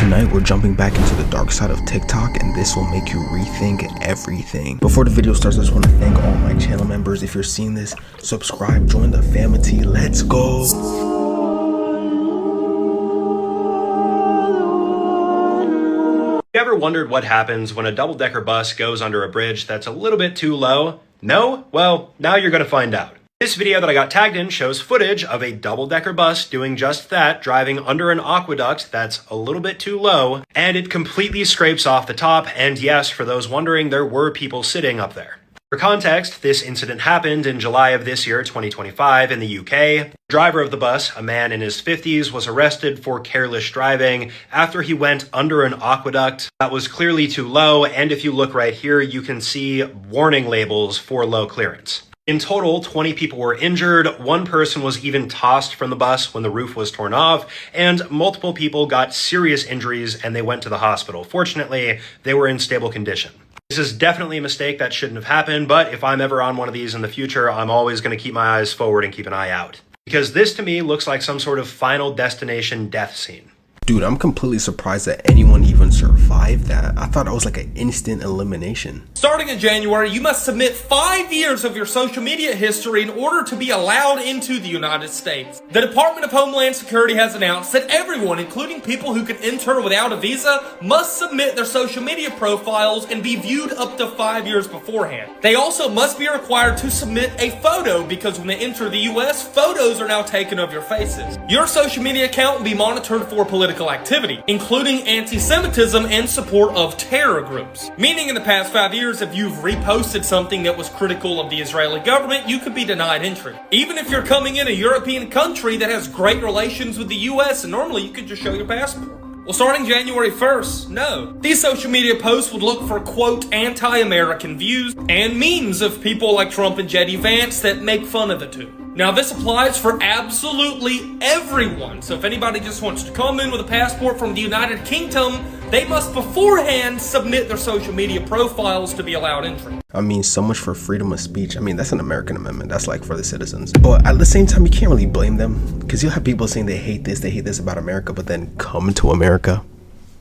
tonight we're jumping back into the dark side of TikTok, and this will make you rethink everything. Before the video starts, I just want to thank all my channel members. If you're seeing this, subscribe, join the family. Let's go. You ever wondered what happens when a double-decker bus goes under a bridge that's a little bit too low? No? Well, now you're gonna find out. This video that I got tagged in shows footage of a double-decker bus doing just that, driving under an aqueduct that's a little bit too low, and it completely scrapes off the top, and yes, for those wondering, there were people sitting up there. For context, this incident happened in July of this year, 2025, in the UK. The driver of the bus, a man in his 50s, was arrested for careless driving after he went under an aqueduct that was clearly too low, and if you look right here, you can see warning labels for low clearance. In total, 20 people were injured, one person was even tossed from the bus when the roof was torn off, and multiple people got serious injuries and they went to the hospital. Fortunately, they were in stable condition. This is definitely a mistake that shouldn't have happened, but if I'm ever on one of these in the future, I'm always going to keep my eyes forward and keep an eye out. Because this to me looks like some sort of Final Destination death scene. Dude, I'm completely surprised that anyone even survived that. I thought it was like an instant elimination. Starting in January, you must submit 5 years of your social media history in order to be allowed into the United States. The Department of Homeland Security has announced that everyone, including people who can enter without a visa, must submit their social media profiles and be viewed up to 5 years beforehand. They also must be required to submit a photo because when they enter the US, photos are now taken of your faces. Your social media account will be monitored for political activity, including anti-Semitism and support of terror groups. Meaning in the past 5 years, if you've reposted something that was critical of the Israeli government, you could be denied entry. Even if you're coming in a European country that has great relations with the US, and normally you could just show your passport. Well, starting January 1st, no. These social media posts would look for, quote, anti-American views and memes of people like Trump and J.D. Vance that make fun of the two. Now, this applies for absolutely everyone. So if anybody just wants to come in with a passport from the United Kingdom, they must beforehand submit their social media profiles to be allowed entry. I mean, so much for freedom of speech. I mean, that's an American amendment. That's like for the citizens. But at the same time, you can't really blame them, because you'll have people saying they hate this about America, but then come to America.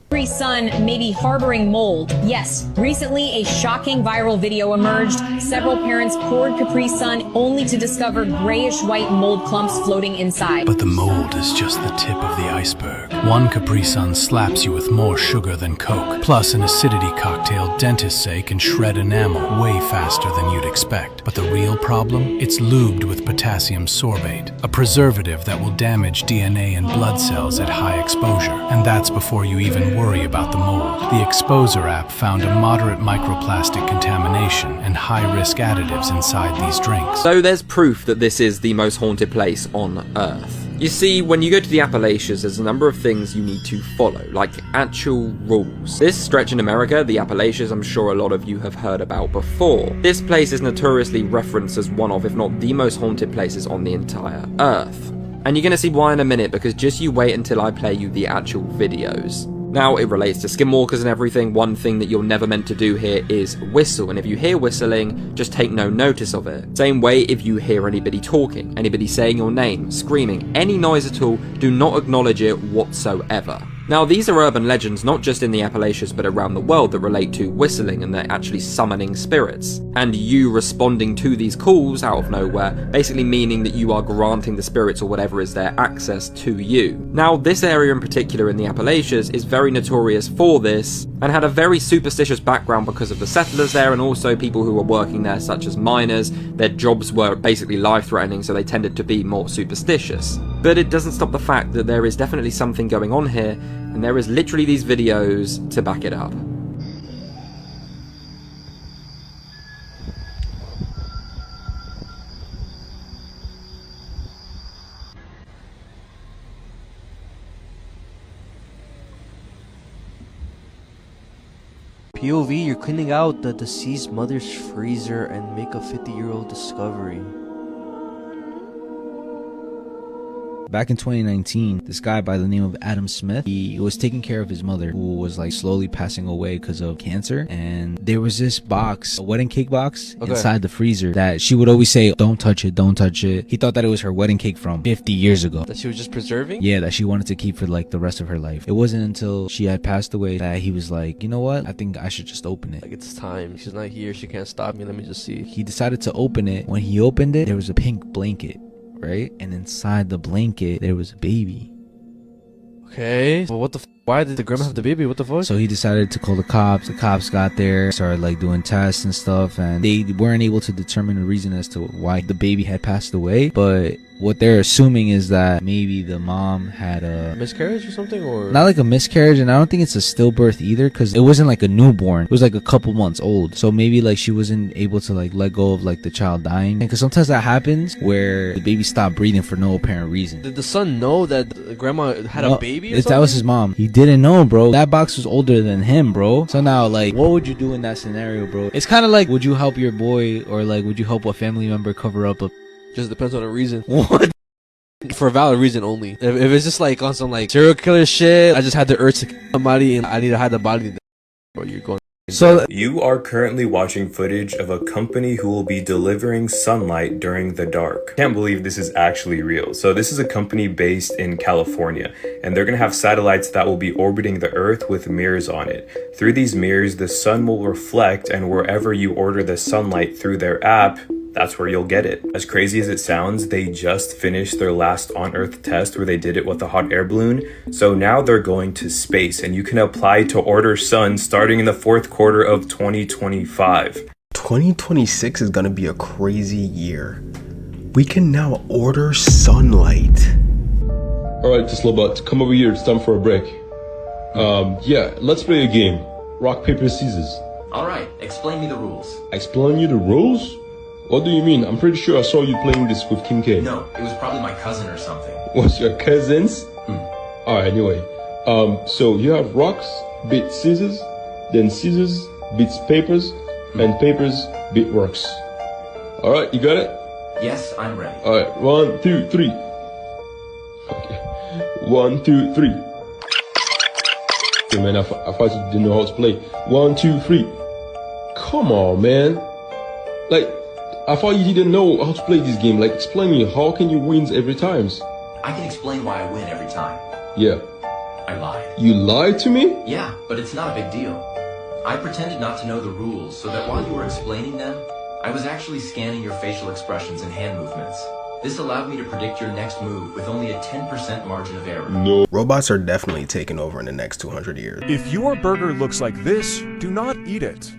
Capri Sun may be harboring mold. Yes, recently a shocking viral video emerged. Several parents poured Capri Sun only to discover grayish-white mold clumps floating inside. But the mold is just the tip of the iceberg. One Capri Sun slaps you with more sugar than Coke. Plus, an acidity cocktail dentists say can shred enamel way faster than you'd expect. But the real problem? It's lubed with potassium sorbate, a preservative that will damage DNA and blood cells at high exposure. And that's before you even worry about the mold. The Exposure app found a moderate microplastic contamination and high-risk additives inside these drinks. So there's proof that this is the most haunted place on Earth. You see, when you go to the Appalachians, there's a number of things you need to follow, like actual rules. This stretch in America, the Appalachians, I'm sure a lot of you have heard about before. This place is notoriously referenced as one of, if not the most haunted places on the entire Earth. And you're gonna see why in a minute, because just you wait until I play you the actual videos. Now, it relates to skinwalkers and everything. One thing that you're never meant to do here is whistle, and if you hear whistling, just take no notice of it. Same way if you hear anybody talking, anybody saying your name, screaming, any noise at all, do not acknowledge it whatsoever. Now, these are urban legends not just in the Appalachians but around the world that relate to whistling and they're actually summoning spirits. And you responding to these calls out of nowhere, basically meaning that you are granting the spirits or whatever is there access to you. Now, this area in particular in the Appalachians is very notorious for this and had a very superstitious background because of the settlers there and also people who were working there such as miners. Their jobs were basically life-threatening, so they tended to be more superstitious. But it doesn't stop the fact that there is definitely something going on here, and there is literally these videos to back it up. POV, you're cleaning out the deceased mother's freezer and make a 50-year-old discovery. back in 2019, this guy by the name of Adam Smith, he was taking care of his mother who was like slowly passing away because of cancer. And there was this box, a wedding cake box inside the freezer that she would always say, don't touch it, don't touch it. He thought that it was her wedding cake from 50 years ago. That she was just preserving? Yeah, that she wanted to keep for like the rest of her life. It wasn't until she had passed away that he was like, you know what? I think I should just open it. Like, it's time. She's not here. She can't stop me. Let me just see. He decided to open it. When he opened it, there was a pink blanket, right? And inside the blanket, there was a baby. Okay. Well, what the why did the grandma have the baby? What the fuck? So he decided to call the cops. The cops got there, started like doing tests and stuff, and they weren't able to determine the reason as to why the baby had passed away. But what they're assuming is that maybe the mom had a miscarriage or something, or not like a miscarriage, and I don't think it's a stillbirth either, because it wasn't like a newborn. It was like a couple months old. So maybe like she wasn't able to like let go of like the child dying, because sometimes that happens where the baby stopped breathing for no apparent reason. Did the son know that grandma had a baby or something? That was his mom. He didn't know, bro. That box was older than him, bro. So now, like, what would you do in that scenario, bro? It's kind of like, would you help your boy, or like, would you help a family member cover up a... Just depends on the reason. What? For a valid reason only. If it's just like on some like serial killer shit, I just had the urge to kill somebody and I need to hide the body, bro, you're going. So you are currently watching footage of a company who will be delivering sunlight during the dark. Can't believe this is actually real. So this is a company based in California, and they're gonna have satellites that will be orbiting the Earth with mirrors on it. Through these mirrors, the sun will reflect, and wherever you order the sunlight through their app, that's where you'll get it. As crazy as it sounds, they just finished their last on-Earth test where they did it with a hot air balloon. So now they're going to space, and you can apply to order sun starting in the fourth quarter of 2025. 2026 is gonna be a crazy year. We can now order sunlight. Alright, Slowbot, come over here. It's time for a break. Yeah, let's play a game. Rock, paper, scissors. Alright, explain me the rules. Explain you the rules? What do you mean? I'm pretty sure I saw you playing this with Kim K. No, it was probably my cousin or something. Was your cousins? Alright, anyway. So you have rocks beat scissors, then scissors beats papers, and papers beat rocks. Alright, you got it? Yes, I'm ready. Alright, 1, 2, 3. Okay. 1, 2, 3. Okay, man, I thought you didn't know how to play. 1, 2, 3. Come on, man. Like, I thought you didn't know how to play this game. Like, explain me, how can you win every time? I can explain why I win every time. Yeah. I lied. You lied to me? Yeah, but it's not a big deal. I pretended not to know the rules so that while you were explaining them, I was actually scanning your facial expressions and hand movements. This allowed me to predict your next move with only a 10% margin of error. No. Robots are definitely taking over in the next 200 years. If your burger looks like this, do not eat it.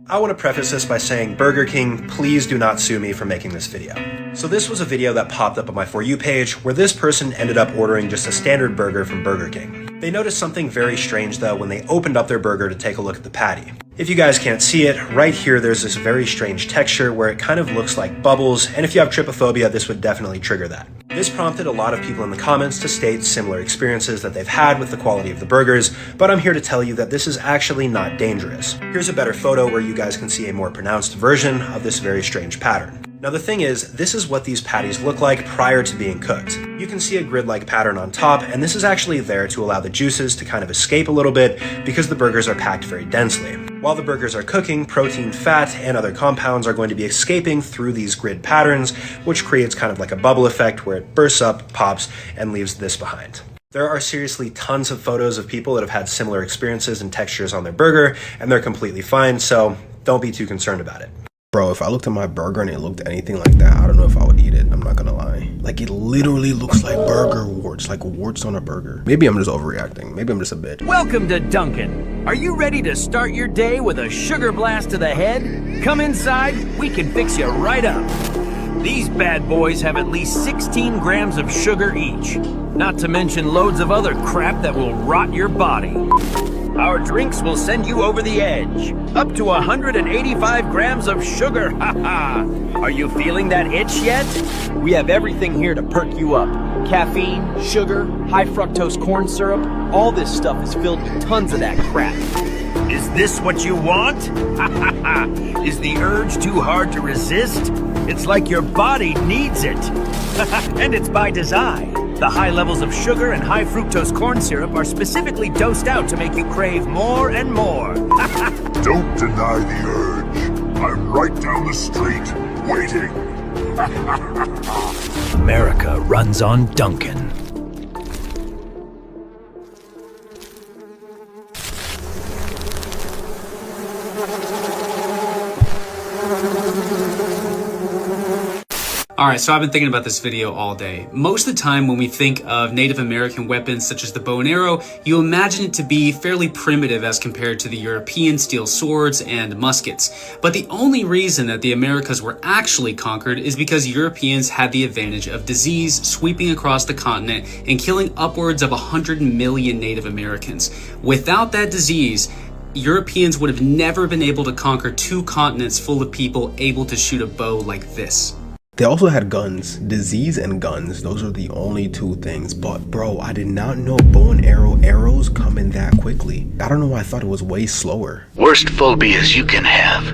I want to preface this by saying, Burger King, please do not sue me for making this video. So this was a video that popped up on my For You page where this person ended up ordering just a standard burger from Burger King. They noticed something very strange though when they opened up their burger to take a look at the patty. If you guys can't see it, right here there's this very strange texture where it kind of looks like bubbles, and if you have trypophobia, this would definitely trigger that. This prompted a lot of people in the comments to state similar experiences that they've had with the quality of the burgers, but I'm here to tell you that this is actually not dangerous. Here's a better photo where you guys can see a more pronounced version of this very strange pattern. Now the thing is, this is what these patties look like prior to being cooked. You can see a grid-like pattern on top, and this is actually there to allow the juices to kind of escape a little bit because the burgers are packed very densely. While the burgers are cooking, protein, fat, and other compounds are going to be escaping through these grid patterns, which creates kind of like a bubble effect where it bursts up, pops, and leaves this behind. There are seriously tons of photos of people that have had similar experiences and textures on their burger, and they're completely fine, so don't be too concerned about it. Bro, if I looked at my burger and it looked anything like that, I don't know if I would eat it. I'm not gonna lie. Like, it literally looks like burger warts, like warts on a burger. Maybe I'm just overreacting. Maybe I'm just a bitch. Welcome to Dunkin'. Are you ready to start your day with a sugar blast to the head? Come inside, we can fix you right up. These bad boys have at least 16 grams of sugar each, not to mention loads of other crap that will rot your body. Our drinks will send you over the edge. Up to 185 grams of sugar, haha. Are you feeling that itch yet? We have everything here to perk you up. Caffeine, sugar, high fructose corn syrup, all this stuff is filled with tons of that crap. Is this what you want? Is the urge too hard to resist? It's like your body needs it. And it's by design. The high levels of sugar and high fructose corn syrup are specifically dosed out to make you crave more and more. Don't deny the urge. I'm right down the street, waiting. America runs on Dunkin'. Alright, so I've been thinking about this video all day. Most of the time when we think of Native American weapons such as the bow and arrow, you imagine it to be fairly primitive as compared to the European steel swords and muskets. But the only reason that the Americas were actually conquered is because Europeans had the advantage of disease sweeping across the continent and killing upwards of 100 million Native Americans. Without that disease, Europeans would have never been able to conquer 2 continents full of people able to shoot a bow like this. They also had guns, disease and guns. Those are the only 2 things. But bro, I did not know bow and arrows come in that quickly. I don't know why I thought it was way slower. Worst phobias you can have.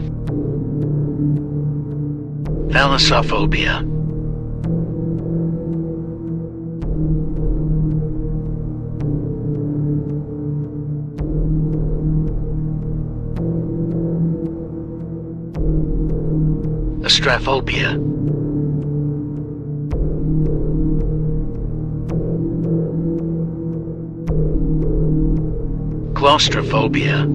Thalassophobia. Astraphobia. Claustrophobia.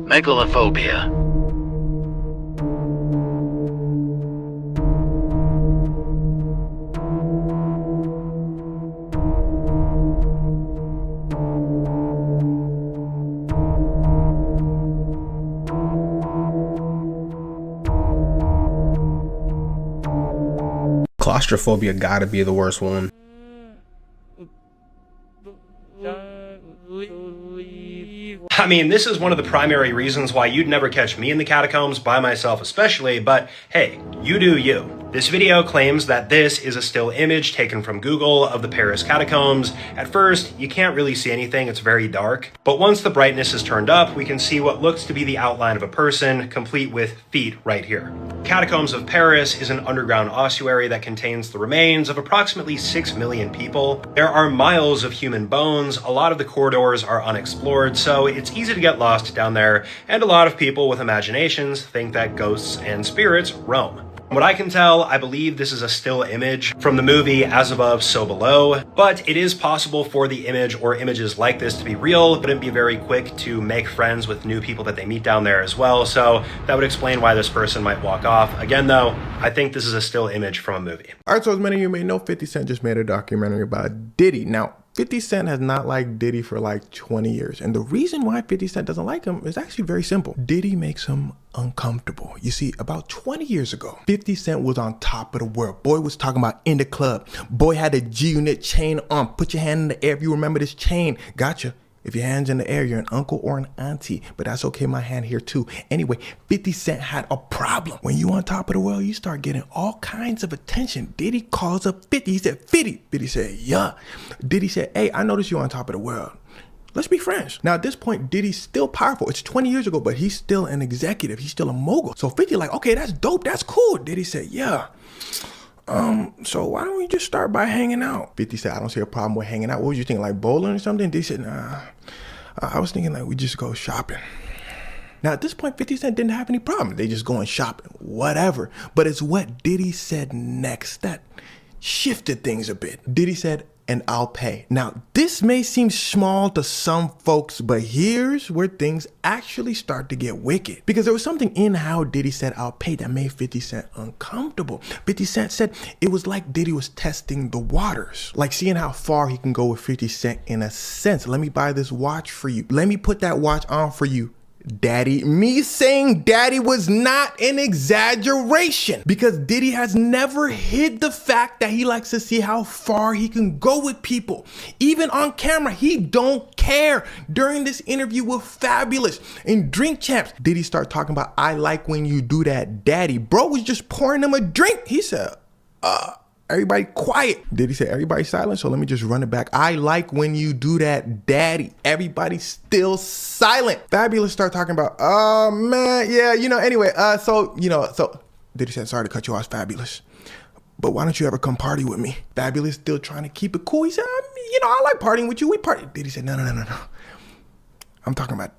Megalophobia. Claustrophobia gotta be the worst one. I mean, this is one of the primary reasons why you'd never catch me in the catacombs by myself especially, but hey, you do you. This video claims that this is a still image taken from Google of the Paris catacombs. At first, you can't really see anything, it's very dark. But once the brightness is turned up, we can see what looks to be the outline of a person, complete with feet right here. Catacombs of Paris is an underground ossuary that contains the remains of approximately 6 million people. There are miles of human bones, a lot of the corridors are unexplored, so it's easy to get lost down there, and a lot of people with imaginations think that ghosts and spirits roam. From what I can tell, I believe this is a still image from the movie As Above, So Below, but it is possible for the image or images like this to be real. It wouldn't be very quick to make friends with new people that they meet down there as well, so that would explain why this person might walk off. Again though, I think this is a still image from a movie. Alright, so as many of you may know, 50 Cent just made a documentary about Diddy. Now, 50 Cent has not liked Diddy for like 20 years. And the reason why 50 Cent doesn't like him is actually very simple. Diddy makes him uncomfortable. You see, about 20 years ago, 50 Cent was on top of the world. Boy was talking about in the club. Boy had a G-Unit chain on. Put your hand in the air if you remember this chain. Gotcha. If your hand's in the air, you're an uncle or an auntie, but that's okay, my hand here too. Anyway, 50 Cent had a problem. When you on top of the world, you start getting all kinds of attention. Diddy calls up 50, he said, 50. 50 said, yeah. Diddy said, hey, I noticed you on top of the world. Let's be friends. Now at this point, Diddy's still powerful. It's 20 years ago, but he's still an executive. He's still a mogul. So 50 like, okay, that's dope, that's cool. Diddy said, yeah. So why don't we just start by hanging out? 50 said, I don't see a problem with hanging out. What was you thinking, like bowling or something? Diddy said, nah, I was thinking like we just go shopping. Now at this point, 50 Cent didn't have any problem. They just going shopping, whatever. But it's what Diddy said next that shifted things a bit. Diddy said, and I'll pay. Now, this may seem small to some folks, but here's where things actually start to get wicked. Because there was something in how Diddy said, I'll pay, that made 50 Cent uncomfortable. 50 Cent said it was like Diddy was testing the waters. Like seeing how far he can go with 50 Cent in a sense. Let me buy this watch for you. Let me put that watch on for you, Daddy. Me saying daddy was not an exaggeration, because Diddy has never hid the fact that he likes to see how far he can go with people. Even on camera, he don't care. During this interview with Fabulous in Drink Champs, Diddy start talking about, I like when you do that, daddy. Bro was just pouring him a drink. He said, Everybody quiet. Diddy said, everybody silent, so let me just run it back. I like when you do that, daddy. Everybody's still silent. Fabulous start talking about, oh man, yeah, anyway, so Diddy said, sorry to cut you off, Fabulous, but why don't you ever come party with me? Fabulous still trying to keep it cool. He said, I like partying with you. We party. Diddy said, no. I'm talking about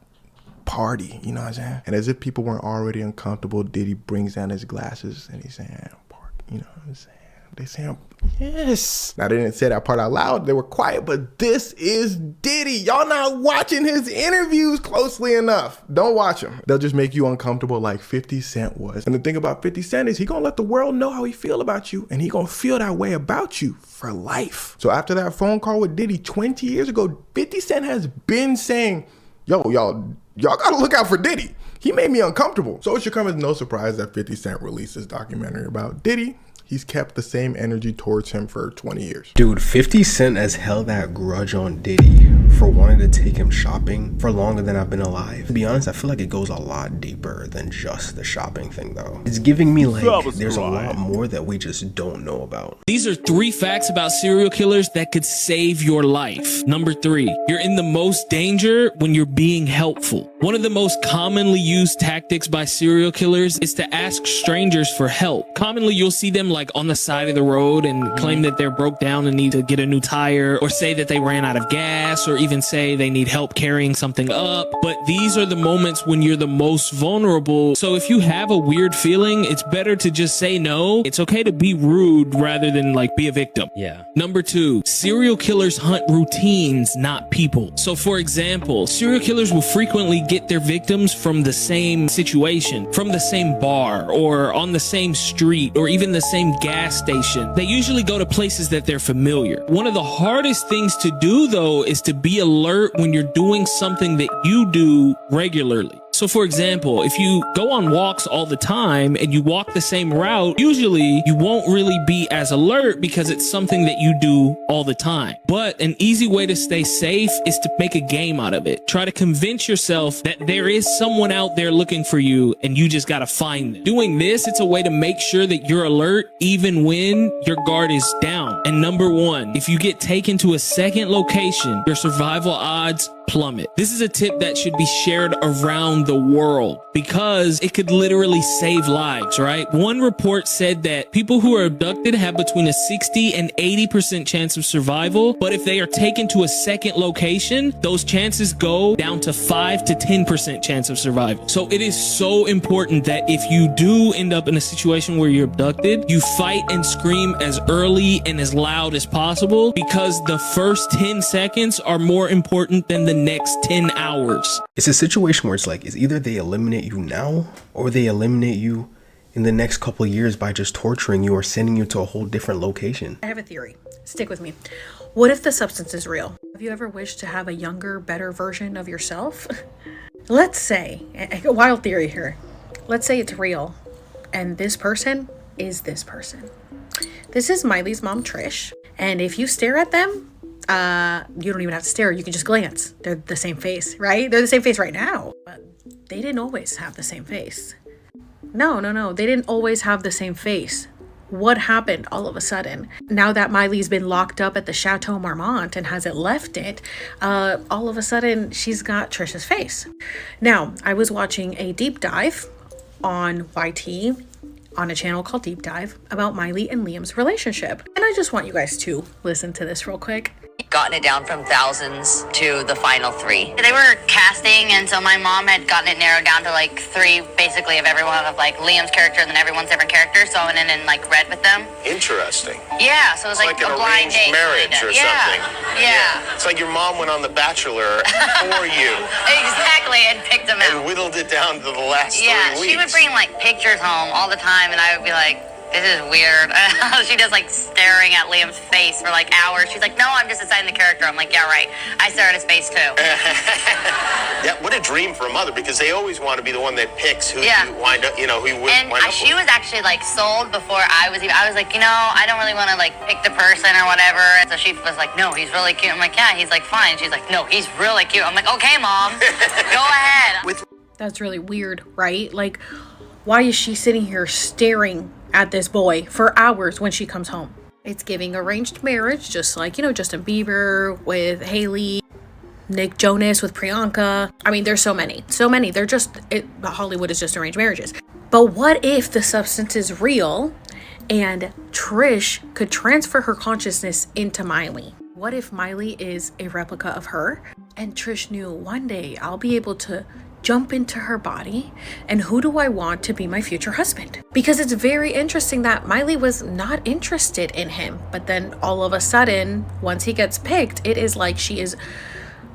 party, you know what I'm saying? And as if people weren't already uncomfortable, Diddy brings down his glasses and he's saying, party, you know what I'm saying? They saying, yes. Now, they didn't say that part out loud. They were quiet, but this is Diddy. Y'all not watching his interviews closely enough. Don't watch them. They'll just make you uncomfortable like 50 Cent was. And the thing about 50 Cent is he gonna let the world know how he feel about you, and he gonna feel that way about you for life. So after that phone call with Diddy 20 years ago, 50 Cent has been saying, yo, y'all gotta look out for Diddy. He made me uncomfortable. So it should come as no surprise that 50 Cent released this documentary about Diddy. He's kept the same energy towards him for 20 years. Dude, 50 Cent has held that grudge on Diddy for wanting to take him shopping for longer than I've been alive. To be honest, I feel like it goes a lot deeper than just the shopping thing though. It's giving me like there's a lot more that we just don't know about. These are 3 facts about serial killers that could save your life. Number 3, you're in the most danger when you're being helpful. One of the most commonly used tactics by serial killers is to ask strangers for help. Commonly, you'll see them like on the side of the road and claim that they're broke down and need to get a new tire, or say that they ran out of gas, or even say they need help carrying something up. But these are the moments when you're the most vulnerable. So if you have a weird feeling, it's better to just say no. It's okay to be rude rather than like be a victim. Yeah. Number 2, serial killers hunt routines, not people. So for example, serial killers will frequently get their victims from the same situation, from the same bar, or on the same street, or even the same gas station. They usually go to places that they're familiar. One of the hardest things to do though is to be alert when you're doing something that you do regularly. So for example, if you go on walks all the time and you walk the same route, usually you won't really be as alert because it's something that you do all the time. But an easy way to stay safe is to make a game out of it. Try to convince yourself that there is someone out there looking for you and you just gotta find them. Doing this, it's a way to make sure that you're alert even when your guard is down. And number 1, if you get taken to a second location, your survival odds plummet. This is a tip that should be shared around the world because it could literally save lives, right? One report said that people who are abducted have between a 60 and 80% chance of survival, but if they are taken to a second location, those chances go down to 5 to 10% chance of survival. So it is so important that if you do end up in a situation where you're abducted, you fight and scream as early and as loud as possible, because the first 10 seconds are more important than the next 10 hours. It's a situation where it's like, it's either they eliminate you now or they eliminate you in the next couple of years by just torturing you or sending you to a whole different location. I have a theory. Stick with me. What if the substance is real? Have you ever wished to have a younger, better version of yourself? Let's say, a wild theory here. Let's say it's real and this person is this person. This is Miley's mom, Trish. And if you stare at them, you don't even have to stare. You can just glance. They're the same face, right? They're the same face right now. But they didn't always have the same face. No. They didn't always have the same face. What happened all of a sudden? Now that Miley's been locked up at the Chateau Marmont and hasn't left it, all of a sudden she's got Trisha's face. Now, I was watching a deep dive on YT on a channel called Deep Dive about Miley and Liam's relationship. And I just want you guys to listen to this real quick. Gotten it down from thousands to the final 3. They were casting, and so my mom had gotten it narrowed down to like 3 basically of everyone, of like Liam's character and then everyone's different character, so I went in and like read with them. Interesting. Yeah, so it was like an a blind arranged date marriage or something. Yeah. It's like your mom went on The Bachelor for you. Exactly, and picked them out. And whittled it down to the last 3 weeks. She would bring like pictures home all the time, and I would be like, this is weird. She does like staring at Liam's face for like hours. She's like, no, I'm just deciding the character. I'm like, yeah, right. I stare at his face too. Yeah, what a dream for a mother, because they always want to be the one that picks who you wind up, who you would and wind up she with. was actually like sold before I was like, I don't really want to like pick the person or whatever. And so she was like, no, he's really cute. I'm like, yeah, he's like fine. She's like, no, he's really cute. I'm like, okay, mom, go ahead. That's really weird, right? Like, why is she sitting here staring at this boy for hours when she comes home? It's giving arranged marriage, just like, you know, Justin Bieber with Hailey, Nick Jonas with Priyanka. I mean, there's so many. They're just, Hollywood is just arranged marriages. But what if the substance is real and Trish could transfer her consciousness into Miley? What if Miley is a replica of her and Trish knew one day I'll be able to jump into her body, and who do I want to be my future husband? Because it's very interesting that Miley was not interested in him, but then all of a sudden, once he gets picked, it is like she is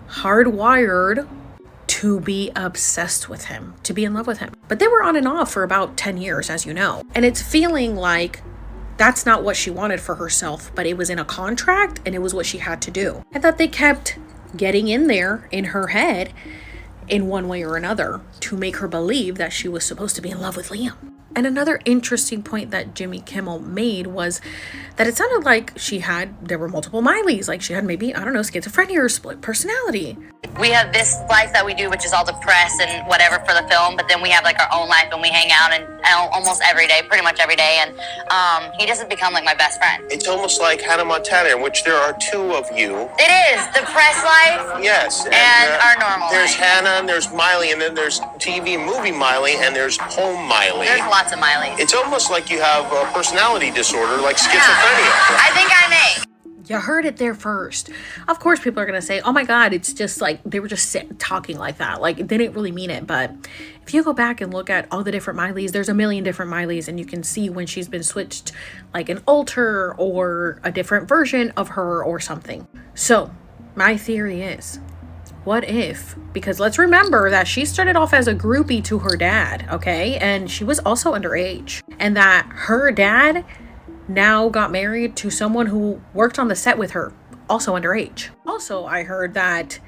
hardwired to be obsessed with him, to be in love with him. But they were on and off for about 10 years, as you know. And it's feeling like that's not what she wanted for herself, but it was in a contract and it was what she had to do. And that they kept getting in there in her head in one way or another to make her believe that she was supposed to be in love with Liam. And another interesting point that Jimmy Kimmel made was that it sounded like there were multiple Mileys, like she had maybe, I don't know, schizophrenia or split personality. We have this life that we do, which is all the press and whatever for the film, but then we have like our own life and we hang out and almost every day, pretty much every day, and he doesn't become like my best friend. It's almost like Hannah Montana, in which there are two of you. It is, the press life Yes. and our normal There's life. Hannah, and there's Miley, and then there's TV movie Miley, and there's home Miley. There's lots of Mileys. It's almost like you have a personality disorder, like schizophrenia. I think I may. You heard it there first. Of course, people are going to say, oh my God, it's just like, they were just talking like that. Like, they didn't really mean it. But if you go back and look at all the different Mileys, there's a million different Mileys, and you can see when she's been switched, like an alter or a different version of her or something. So, my theory is, what if, because let's remember that she started off as a groupie to her dad, okay? And she was also underage. And that her dad now got married to someone who worked on the set with her, also underage. Also, I heard that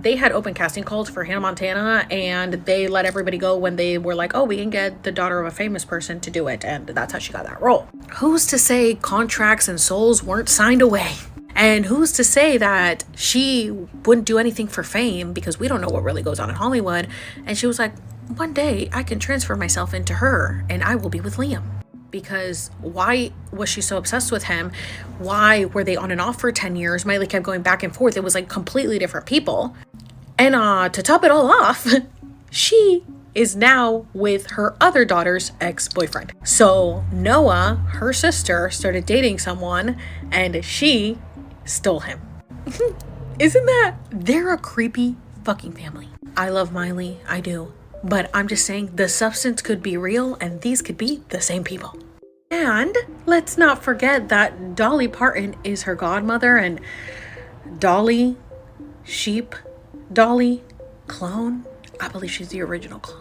they had open casting calls for Hannah Montana, and they let everybody go when they were like, oh, we can get the daughter of a famous person to do it, and that's how she got that role. Who's to say contracts and souls weren't signed away? And who's to say that she wouldn't do anything for fame, because we don't know what really goes on in Hollywood. And she was like, one day I can transfer myself into her and I will be with Liam. Because why was she so obsessed with him? Why were they on and off for 10 years? Miley kept going back and forth. It was like completely different people. And to top it all off, she is now with her other daughter's ex-boyfriend. So Noah, her sister, started dating someone and she stole him. Isn't that? They're a creepy fucking family. I love Miley, I do. But I'm just saying the substance could be real and these could be the same people. And let's not forget that Dolly Parton is her godmother, and Dolly, sheep, Dolly, clone. I believe she's the original clone.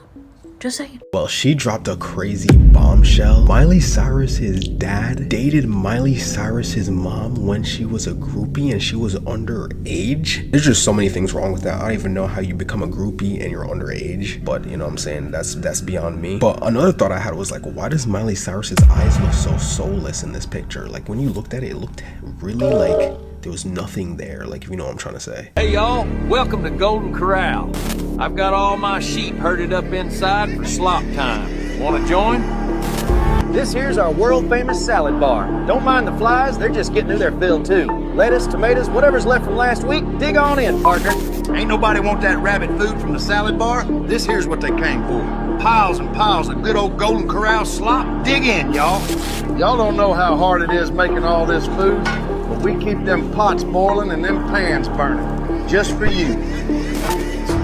Just saying. Well, she dropped a crazy bombshell. Miley Cyrus's dad dated Miley Cyrus's mom when she was a groupie and she was underage. There's just so many things wrong with that. I don't even know how you become a groupie and you're underage, but you know what I'm saying, that's beyond me. But another thought I had was like, why does Miley Cyrus's eyes look so soulless in this picture? Like when you looked at it, it looked really like there was nothing there, like if you know what I'm trying to say. Hey y'all, welcome to Golden Corral. I've got all my sheep herded up inside for slop time. Wanna join? This here's our world famous salad bar. Don't mind the flies, they're just getting through their fill too. Lettuce, tomatoes, whatever's left from last week, dig on in, partner. Ain't nobody want that rabbit food from the salad bar? This here's what they came for. Piles and piles of good old Golden Corral slop. Dig in, y'all. Y'all don't know how hard it is making all this food, but we keep them pots boiling and them pans burning, just for you.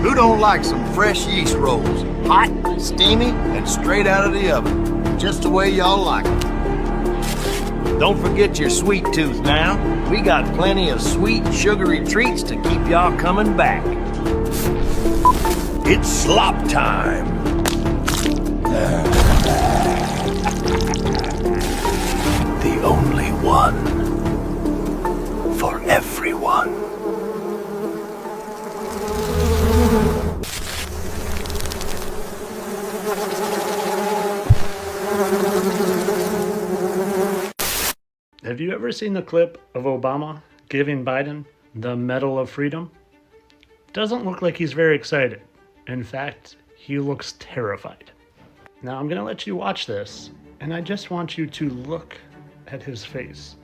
Who don't like some fresh yeast rolls? Hot, steamy, and straight out of the oven. Just the way y'all like them. Don't forget your sweet tooth now. We got plenty of sweet, sugary treats to keep y'all coming back. It's slop time. The only one for everyone. Have you ever seen the clip of Obama giving Biden the Medal of Freedom? Doesn't look like he's very excited. In fact, he looks terrified. Now I'm gonna let you watch this, and I just want you to look at his face,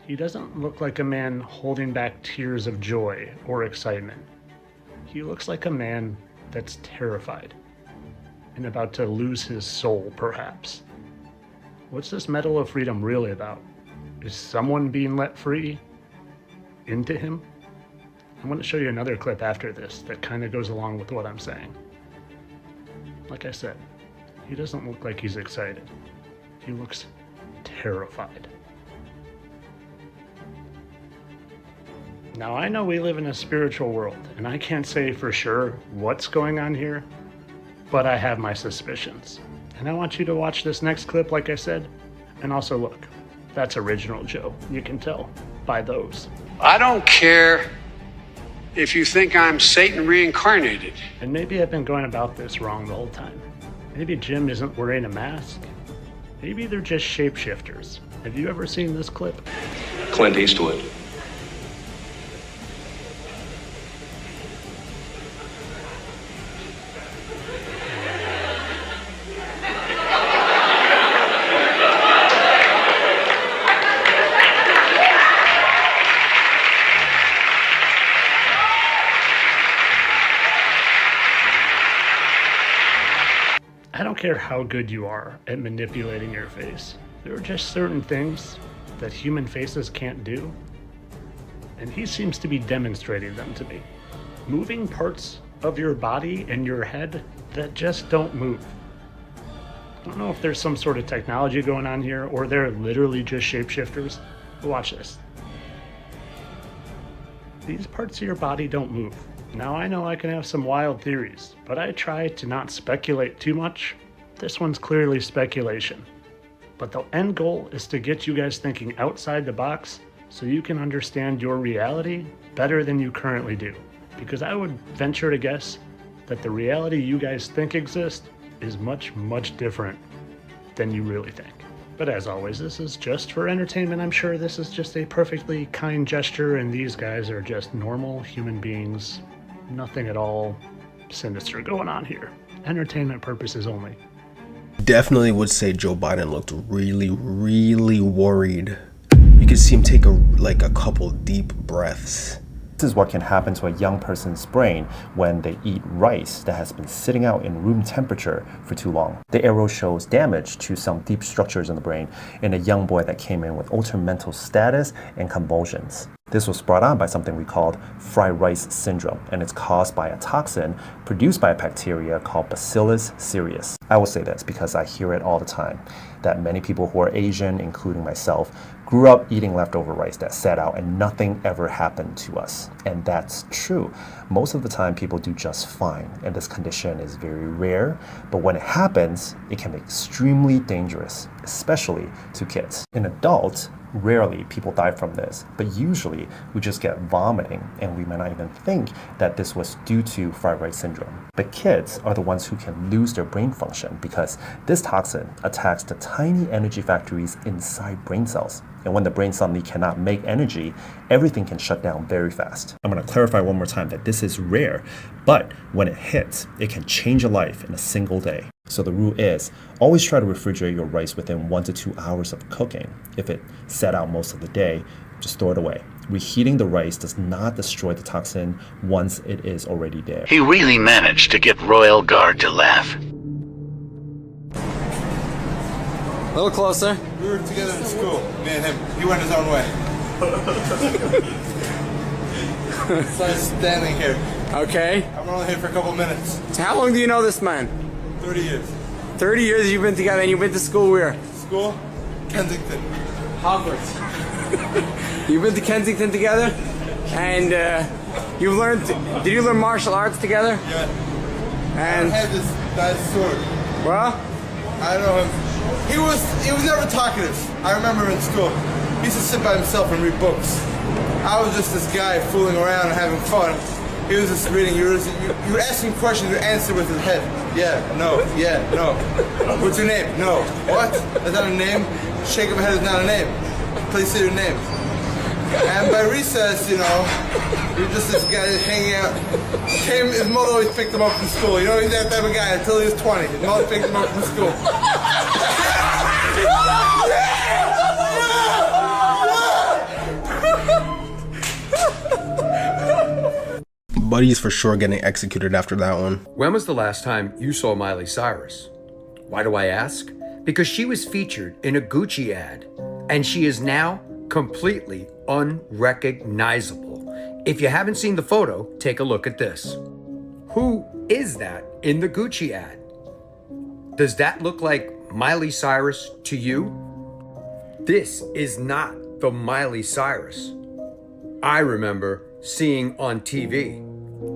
he doesn't look like a man holding back tears of joy or excitement. He looks like a man that's terrified and about to lose his soul, perhaps. What's this Medal of Freedom really about? Is someone being let free into him? I'm going to show you another clip after this that kind of goes along with what I'm saying. Like I said, he doesn't look like he's excited. He looks terrified. Now, I know we live in a spiritual world, and I can't say for sure what's going on here, but I have my suspicions. And I want you to watch this next clip, like I said, and also look. That's original Joe. You can tell by those. I don't care if you think I'm Satan reincarnated. And maybe I've been going about this wrong the whole time. Maybe Jim isn't wearing a mask. Maybe they're just shapeshifters. Have you ever seen this clip? Clint Eastwood. I don't care how good you are at manipulating your face. There are just certain things that human faces can't do, and he seems to be demonstrating them to me. Moving parts of your body and your head that just don't move. I don't know if there's some sort of technology going on here, or they're literally just shapeshifters, but watch this. These parts of your body don't move. Now, I know I can have some wild theories, but I try to not speculate too much. This one's clearly speculation. But the end goal is to get you guys thinking outside the box so you can understand your reality better than you currently do. Because I would venture to guess that the reality you guys think exists is much, much different than you really think. But as always, this is just for entertainment. I'm sure this is just a perfectly kind gesture, and these guys are just normal human beings. Nothing at all sinister going on here. Entertainment purposes only. Definitely would say Joe Biden looked really, really worried. You could see him take a couple deep breaths. This is what can happen to a young person's brain when they eat rice that has been sitting out in room temperature for too long. The arrow shows damage to some deep structures in the brain in a young boy that came in with altered mental status and convulsions. This was brought on by something we called fried rice syndrome, and it's caused by a toxin produced by a bacteria called Bacillus cereus. I will say this because I hear it all the time, that many people who are Asian, including myself, grew up eating leftover rice that sat out and nothing ever happened to us. And that's true. Most of the time people do just fine, and this condition is very rare, but when it happens, it can be extremely dangerous, especially to kids. In adults, rarely people die from this, but usually we just get vomiting and we might not even think that this was due to fried rice syndrome. But kids are the ones who can lose their brain function because this toxin attacks the tiny energy factories inside brain cells. And when the brain suddenly cannot make energy, everything can shut down very fast. I'm going to clarify one more time that this is rare, but when it hits, it can change a life in a single day. So the rule is, always try to refrigerate your rice within 1 to 2 hours of cooking. If it sat out most of the day, just throw it away. Reheating the rice does not destroy the toxin once it is already there. He really managed to get Royal Guard to laugh. A little closer. We were together in school, me and him. He went his own way. So I'm standing here. Okay. I'm only here for a couple minutes. So how long do you know this man? 30 years. 30 years you've been together, and you've been to school where? School? Kensington. Hogwarts. You've been to Kensington together? And you learned, did you learn martial arts together? Yeah. And I had this guy's sword. Well? I know him. He was never talkative. I remember in school. He used to sit by himself and read books. I was just this guy fooling around and having fun. He was just reading. You were asking questions, you answer with his head. Yeah, no, What's your name? No. What? Is that a name? Shake of a head is not a name. Please say your name. And by recess, you're just this guy hanging out. His mother always picked him up from school. He's that type of guy until he was 20. His mother picked him up from school. Buddy's for sure getting executed after that one. When was the last time you saw Miley Cyrus? Why do I ask? Because she was featured in a Gucci ad, and she is now completely unrecognizable. If you haven't seen the photo, take a look at this. Who is that in the Gucci ad? Does that look like Miley Cyrus to you? This is not the Miley Cyrus I remember seeing on TV.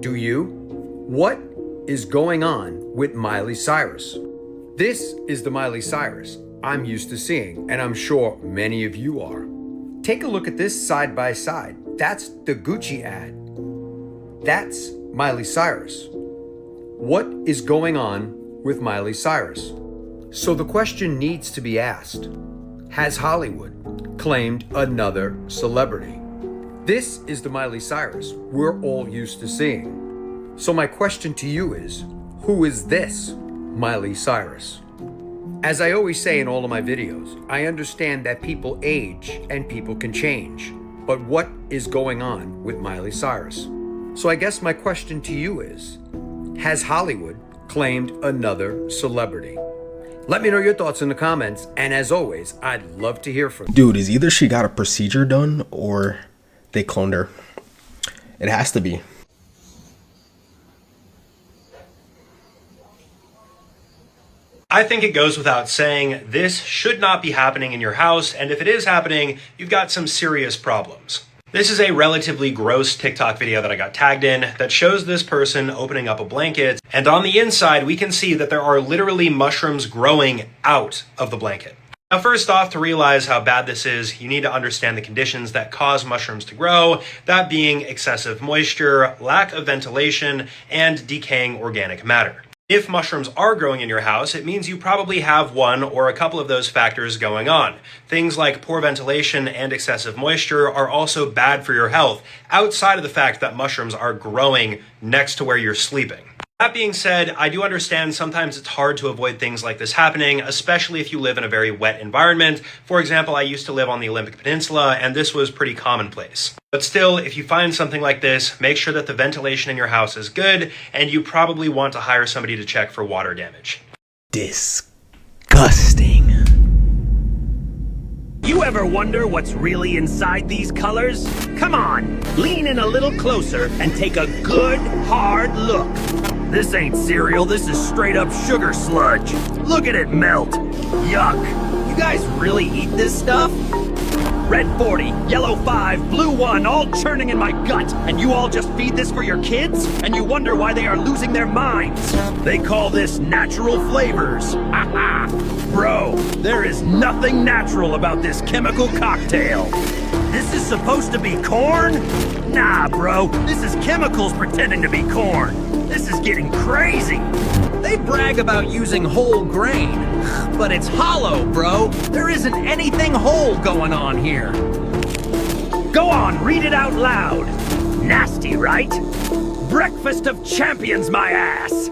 Do you? What is going on with Miley Cyrus? This is the Miley Cyrus I'm used to seeing, and I'm sure many of you are. Take a look at this side by side. That's the Gucci ad. That's Miley Cyrus. What is going on with Miley Cyrus? So the question needs to be asked. Has Hollywood claimed another celebrity? This is the Miley Cyrus we're all used to seeing. So my question to you is, who is this Miley Cyrus? As I always say in all of my videos, I understand that people age and people can change. But what is going on with Miley Cyrus? So I guess my question to you is, has Hollywood claimed another celebrity? Let me know your thoughts in the comments, and as always, I'd love to hear from you. Dude, is either she got a procedure done or they cloned her. It has to be. I think it goes without saying this should not be happening in your house, and if it is happening, you've got some serious problems. This is a relatively gross TikTok video that I got tagged in that shows this person opening up a blanket, and on the inside we can see that there are literally mushrooms growing out of the blanket. Now, first off, to realize how bad this is, you need to understand the conditions that cause mushrooms to grow, that being excessive moisture, lack of ventilation, and decaying organic matter. If mushrooms are growing in your house, it means you probably have one or a couple of those factors going on. Things like poor ventilation and excessive moisture are also bad for your health, outside of the fact that mushrooms are growing next to where you're sleeping. That being said, I do understand sometimes it's hard to avoid things like this happening, especially if you live in a very wet environment. For example, I used to live on the Olympic Peninsula, and this was pretty commonplace. But still, if you find something like this, make sure that the ventilation in your house is good, and you probably want to hire somebody to check for water damage. Disgusting. You ever wonder what's really inside these colors? Come on, lean in a little closer and take a good, hard look. This ain't cereal, this is straight up sugar sludge. Look at it melt. Yuck. You guys really eat this stuff? Red 40, yellow 5, blue 1, all churning in my gut. And you all just feed this for your kids? And you wonder why they are losing their minds. They call this natural flavors. Bro, there is nothing natural about this chemical cocktail. This is supposed to be corn? Nah, bro, this is chemicals pretending to be corn. This is getting crazy. They brag about using whole grain, but it's hollow, bro. There isn't anything whole going on here. Go on, read it out loud. Nasty, right? Breakfast of champions, my ass.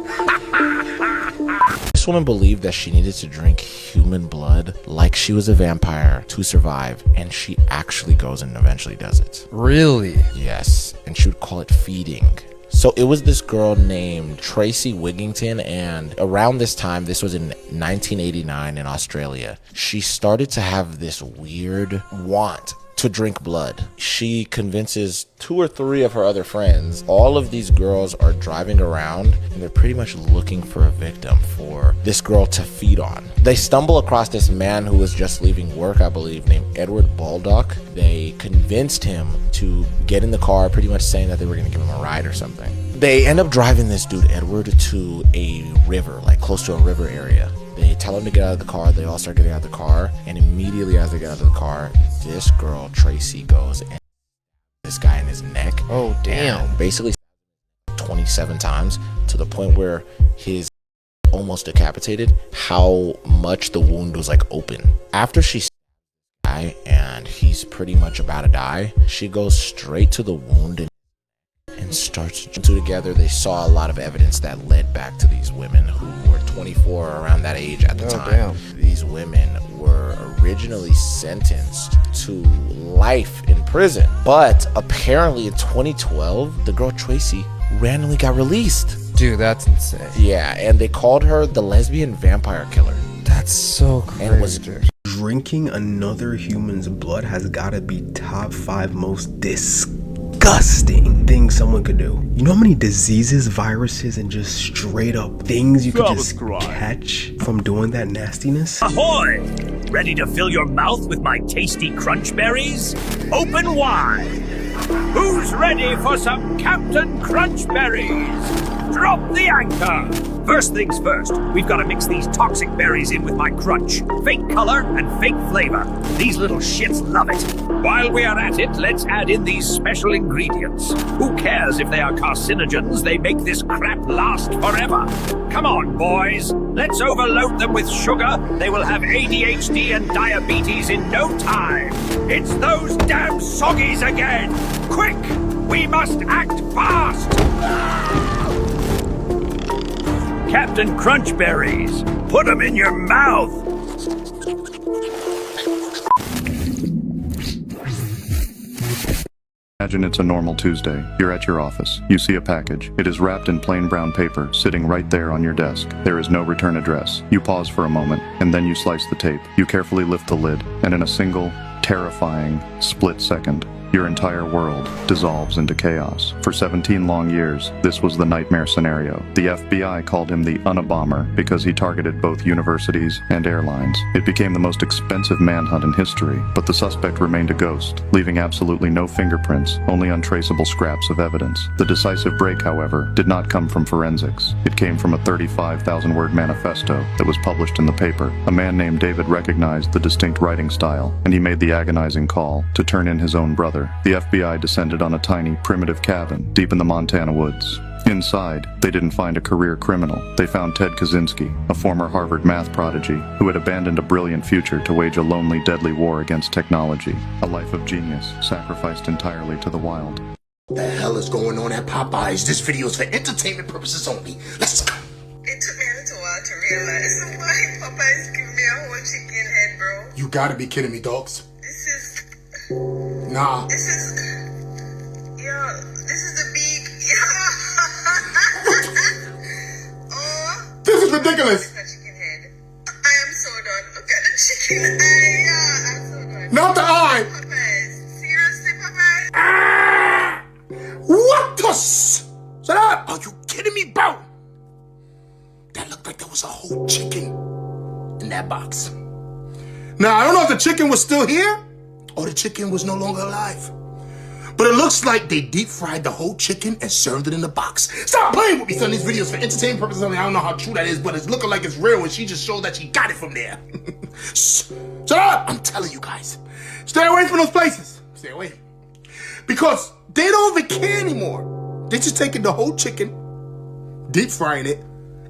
This woman believed that she needed to drink human blood like she was a vampire to survive, and she actually goes and eventually does it. Really? Yes, and she would call it feeding. So it was this girl named Tracy Wigington, and around this time, this was in 1989 in Australia, she started to have this weird want to drink blood. She convinces 2 or 3 of her other friends. All of these girls are driving around and they're pretty much looking for a victim for this girl to feed on. They stumble across this man who was just leaving work, I believe, named Edward Baldock. They convinced him to get in the car, pretty much saying that they were going to give him a ride or something. They end up driving this dude Edward to a river, like close to a river area. They tell him to get out of the car. They all start getting out of the car, and immediately as they get out of the car, this girl Tracy goes and this guy in his neck. Oh damn! Basically 27 times, to the point where his almost decapitated. How much the wound was like open. After she died and he's pretty much about to die, she goes straight to the wound and starts to together. They saw a lot of evidence that led back to these women who were 24 around that age at the time. Damn. These women were originally sentenced to life in prison, but apparently in 2012 the girl Tracy randomly got released. Dude, that's insane. Yeah, and they called her the lesbian vampire killer. That's so crazy. And it was drinking another human's blood has gotta be top 5 most disgusting things someone could do. You know how many diseases, viruses, and just straight up things you could just catch from doing that nastiness? Ahoy! Ready to fill your mouth with my tasty crunch berries? Open wide! Who's ready for some Captain Crunch Berries? Drop the anchor! First things first, we've got to mix these toxic berries in with my crunch. Fake color and fake flavor. These little shits love it. While we are at it, let's add in these special ingredients. Who cares if they are carcinogens? They make this crap last forever. Come on, boys. Let's overload them with sugar. They will have ADHD and diabetes in no time. It's those damn soggies again. Quick! We must act fast! Captain Crunch Berries, put them in your mouth! Imagine it's a normal Tuesday. You're at your office. You see a package. It is wrapped in plain brown paper, sitting right there on your desk. There is no return address. You pause for a moment, and then you slice the tape. You carefully lift the lid, and in a single, terrifying, split second, your entire world dissolves into chaos. For 17 long years, this was the nightmare scenario. The FBI called him the Unabomber because he targeted both universities and airlines. It became the most expensive manhunt in history, but the suspect remained a ghost, leaving absolutely no fingerprints, only untraceable scraps of evidence. The decisive break, however, did not come from forensics. It came from a 35,000-word manifesto that was published in the paper. A man named David recognized the distinct writing style, and he made the agonizing call to turn in his own brother. The FBI descended on a tiny, primitive cabin deep in the Montana woods. Inside, they didn't find a career criminal. They found Ted Kaczynski, a former Harvard math prodigy who had abandoned a brilliant future to wage a lonely, deadly war against technology. A life of genius, sacrificed entirely to the wild. What the hell is going on at Popeyes? This video is for entertainment purposes only. Let's go. It took me a little while to realize why Popeyes give me a whole chicken head, bro. You gotta be kidding me, dogs. This is... Nah. This is the big... This is ridiculous. I am so done. Look at the chicken eye. I'm so done. Not the eye. Popeyes. Seriously, Popeyes? What the Shut up. Are you kidding me, bro? That looked like there was a whole chicken in that box. Now, I don't know if the chicken was still here or the chicken was no longer alive. But it looks like they deep fried the whole chicken and served it in a box. Stop playing with me, son. These videos for entertainment purposes only. I don't know how true that is, but it's looking like it's real, and she just showed that she got it from there. Shut up! I'm telling you guys. Stay away from those places. Stay away. Because they don't even care anymore. They're just taking the whole chicken, deep frying it,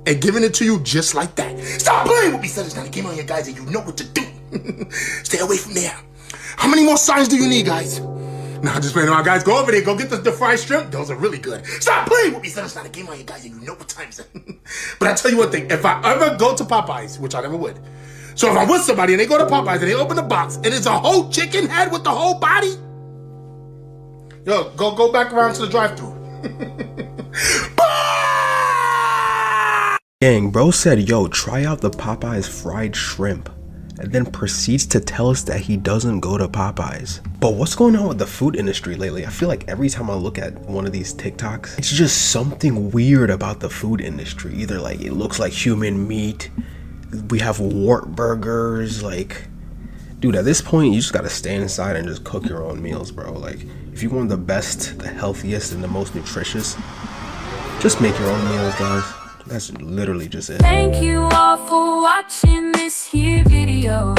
and giving it to you just like that. Stop playing with me, son. It's not a game on here, guys, and you know what to do. Stay away from there. How many more signs do you need, guys? Nah, just playing around, guys. Go over there. Go get the fried shrimp. Those are really good. Stop playing with me, son. It's not a game on you guys, and you know what time it is. But I tell you one thing. If I ever go to Popeyes, which I never would. So if I'm with somebody and they go to Popeyes and they open the box and it's a whole chicken head with the whole body, yo, go back around to the drive-thru. Gang, bro said, yo, try out the Popeyes fried shrimp, and then proceeds to tell us that he doesn't go to Popeyes. But what's going on with the food industry lately? I feel like every time I look at one of these TikToks, it's just something weird about the food industry. Either like it looks like human meat, we have wart burgers, like, dude, at this point, you just gotta stay inside and just cook your own meals, bro. Like, if you want the best, the healthiest, and the most nutritious, just make your own meals, guys. That's literally just it. Thank you all for watching this here video.